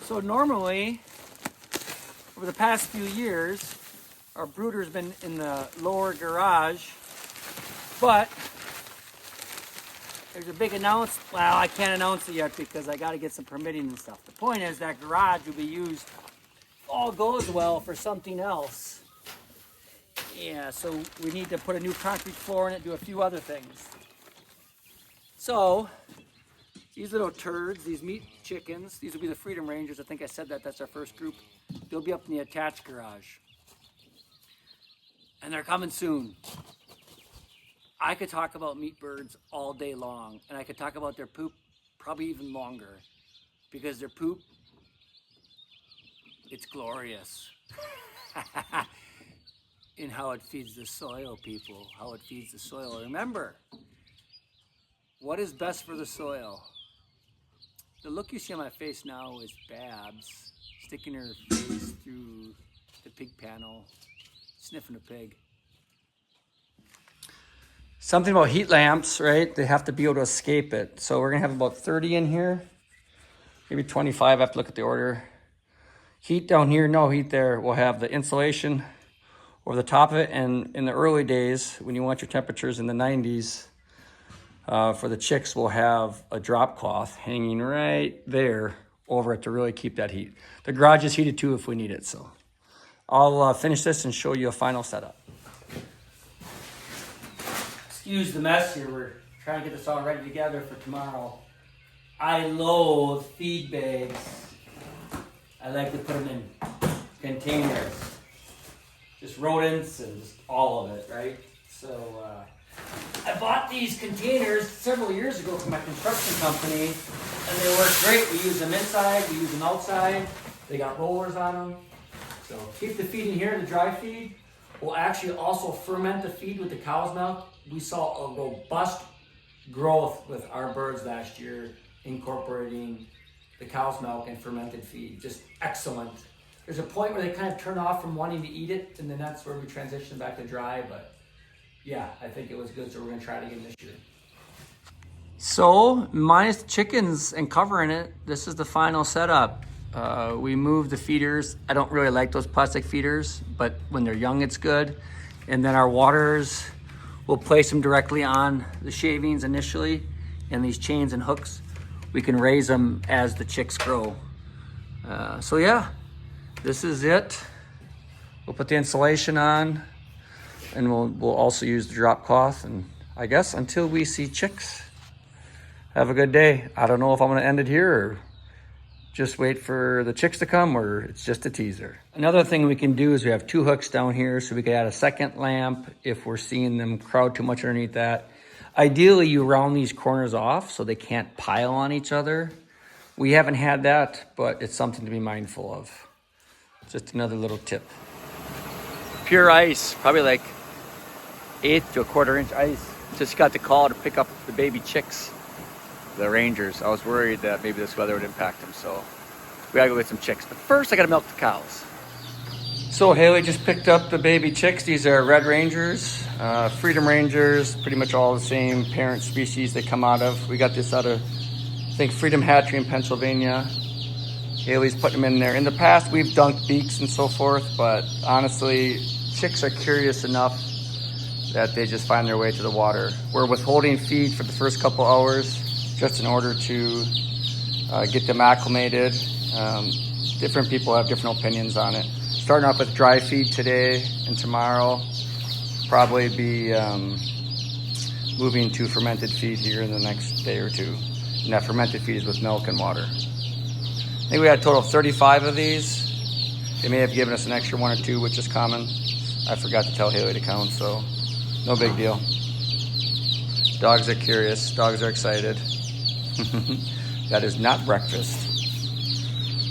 So normally, over the past few years, our brooder's been in the lower garage, but there's a big announcement. Well, I can't announce it yet because I got to get some permitting and stuff. The point is that garage will be used, if all goes well, for something else. Yeah, so we need to put a new concrete floor in it, do a few other things. So, these little turds, these meat chickens, these will be the Freedom Rangers. I think I said that, that's our first group. They'll be up in the attached garage. And they're coming soon. I could talk about meat birds all day long, and I could talk about their poop probably even longer, because their poop, it's glorious. In how it feeds the soil, people, how it feeds the soil. Remember, what is best for the soil? The look you see on my face now is Babs sticking her face through the pig panel, sniffing a pig. Something about heat lamps, right? They have to be able to escape it. So we're gonna have about 30 in here, maybe 25. I have to look at the order. Heat down here, no heat there. We'll have the insulation over the top of it. And in the early days, when you want your temperatures in the 90s, for the chicks, we'll have a drop cloth hanging right there over it to really keep that heat. The garage is heated too if we need it. So I'll finish this and show you a final setup. Excuse the mess here. We're trying to get this all ready together for tomorrow. I loathe feed bags. I like to put them in containers. Just rodents and just all of it, right? So I bought these containers several years ago from my construction company, and they work great. We use them inside, we use them outside. They got rollers on them. So keep the feed in here, the dry feed. We'll actually also ferment the feed with the cow's milk. We saw a robust growth with our birds last year, incorporating the cow's milk and fermented feed. Just excellent. There's a point where they kind of turn off from wanting to eat it, and then that's where we transition back to dry, but yeah, I think it was good, so we're gonna try it again this year. So, minus the chickens and covering it, this is the final setup. We moved the feeders. I don't really like those plastic feeders, but when they're young, it's good. And then our waters, we'll place them directly on the shavings initially, and these chains and hooks, we can raise them as the chicks grow. So yeah, this is it. We'll put the insulation on, and we'll also use the drop cloth, and I guess until we see chicks. Have a good day. I don't know if I'm gonna end it here or just wait for the chicks to come, or it's just a teaser. Another thing we can do is we have 2 hooks down here, so we could add a second lamp if we're seeing them crowd too much underneath that. Ideally, you round these corners off so they can't pile on each other. We haven't had that, but it's something to be mindful of. Just another little tip. Pure ice, probably like 1/8 to 1/4 inch ice. Just got the call to pick up the baby chicks, the Rangers. I was worried that maybe this weather would impact them, so we gotta go get some chicks. But first, I gotta milk the cows. So Haley just picked up the baby chicks. These are Red Rangers, Freedom Rangers, pretty much all the same parent species they come out of. We got this out of, I think, Freedom Hatchery in Pennsylvania. Haley's putting them in there. In the past, we've dunked beaks and so forth, but honestly, chicks are curious enough that they just find their way to the water. We're withholding feed for the first couple hours just in order to get them acclimated. Different people have different opinions on it. Starting off with dry feed today and tomorrow. Probably be moving to fermented feed here in the next day or two. And that fermented feed is with milk and water. I think we had a total of 35 of these. They may have given us an extra 1 or 2, which is common. I forgot to tell Haley to count, so no big deal. Dogs are curious, dogs are excited. That is not breakfast.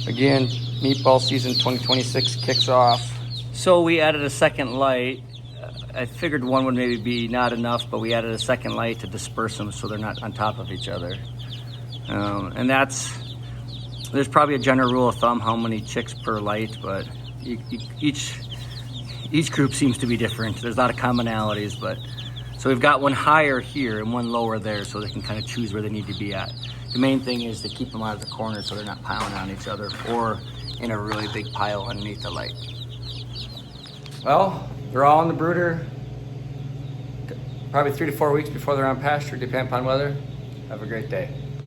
Again, Meatball season 2026 kicks off. So we added a second light. I figured one would maybe be not enough, but we added a second light to disperse them so they're not on top of each other. And there's probably a general rule of thumb how many chicks per light, but each group seems to be different. There's a lot of commonalities, but so we've got one higher here and one lower there so they can kind of choose where they need to be at. The main thing is to keep them out of the corner so they're not piling on each other or in a really big pile underneath the light. Well, they're all in the brooder. Probably 3 to 4 weeks before they're on pasture, depending upon weather. Have a great day.